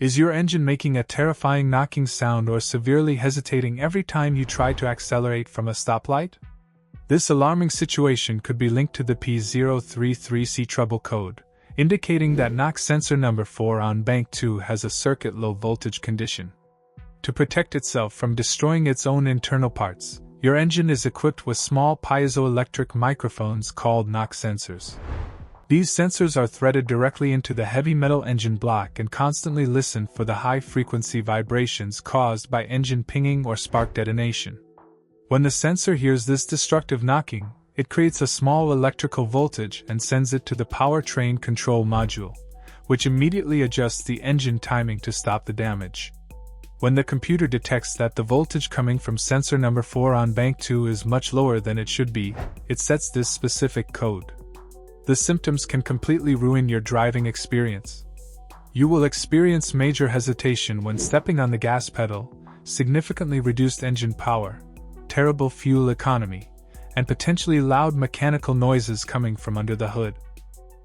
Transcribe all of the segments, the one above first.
Is your engine making a terrifying knocking sound or severely hesitating every time you try to accelerate from a stoplight? This alarming situation could be linked to the P033C trouble code, indicating that knock sensor number 4 on bank 2 has a circuit low voltage condition. To protect itself from destroying its own internal parts, your engine is equipped with small piezoelectric microphones called knock sensors. These sensors are threaded directly into the heavy metal engine block and constantly listen for the high-frequency vibrations caused by engine pinging or spark detonation. When the sensor hears this destructive knocking, it creates a small electrical voltage and sends it to the powertrain control module, which immediately adjusts the engine timing to stop the damage. When the computer detects that the voltage coming from sensor number 4 on bank 2 is much lower than it should be, it sets this specific code. The symptoms can completely ruin your driving experience. You will experience major hesitation when stepping on the gas pedal, significantly reduced engine power, terrible fuel economy, and potentially loud mechanical noises coming from under the hood.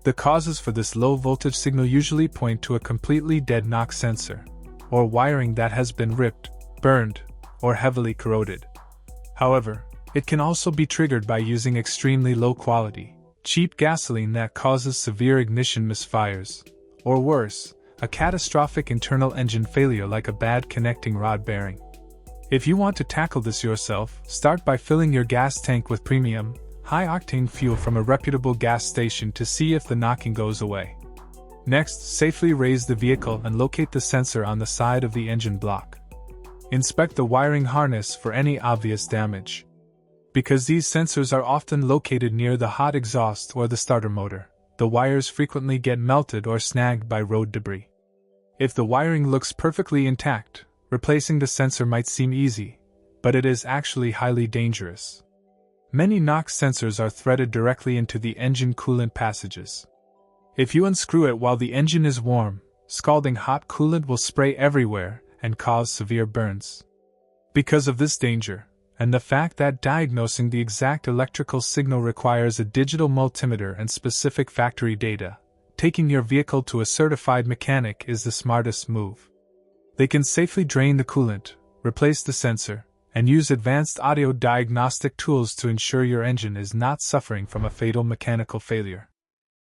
The causes for this low voltage signal usually point to a completely dead knock sensor, or wiring that has been ripped, burned, or heavily corroded. However, it can also be triggered by using extremely low quality, cheap gasoline that causes severe ignition misfires, or worse, a catastrophic internal engine failure like a bad connecting rod bearing. If you want to tackle this yourself, start by filling your gas tank with premium, high-octane fuel from a reputable gas station to see if the knocking goes away. Next, safely raise the vehicle and locate the sensor on the side of the engine block. Inspect the wiring harness for any obvious damage. Because these sensors are often located near the hot exhaust or the starter motor, the wires frequently get melted or snagged by road debris. If the wiring looks perfectly intact, replacing the sensor might seem easy, but it is actually highly dangerous. Many knock sensors are threaded directly into the engine coolant passages. If you unscrew it while the engine is warm, scalding hot coolant will spray everywhere and cause severe burns. Because of this danger, and the fact that diagnosing the exact electrical signal requires a digital multimeter and specific factory data, taking your vehicle to a certified mechanic is the smartest move. They can safely drain the coolant, replace the sensor, and use advanced audio diagnostic tools to ensure your engine is not suffering from a fatal mechanical failure.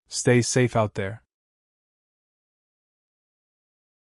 Stay safe out there.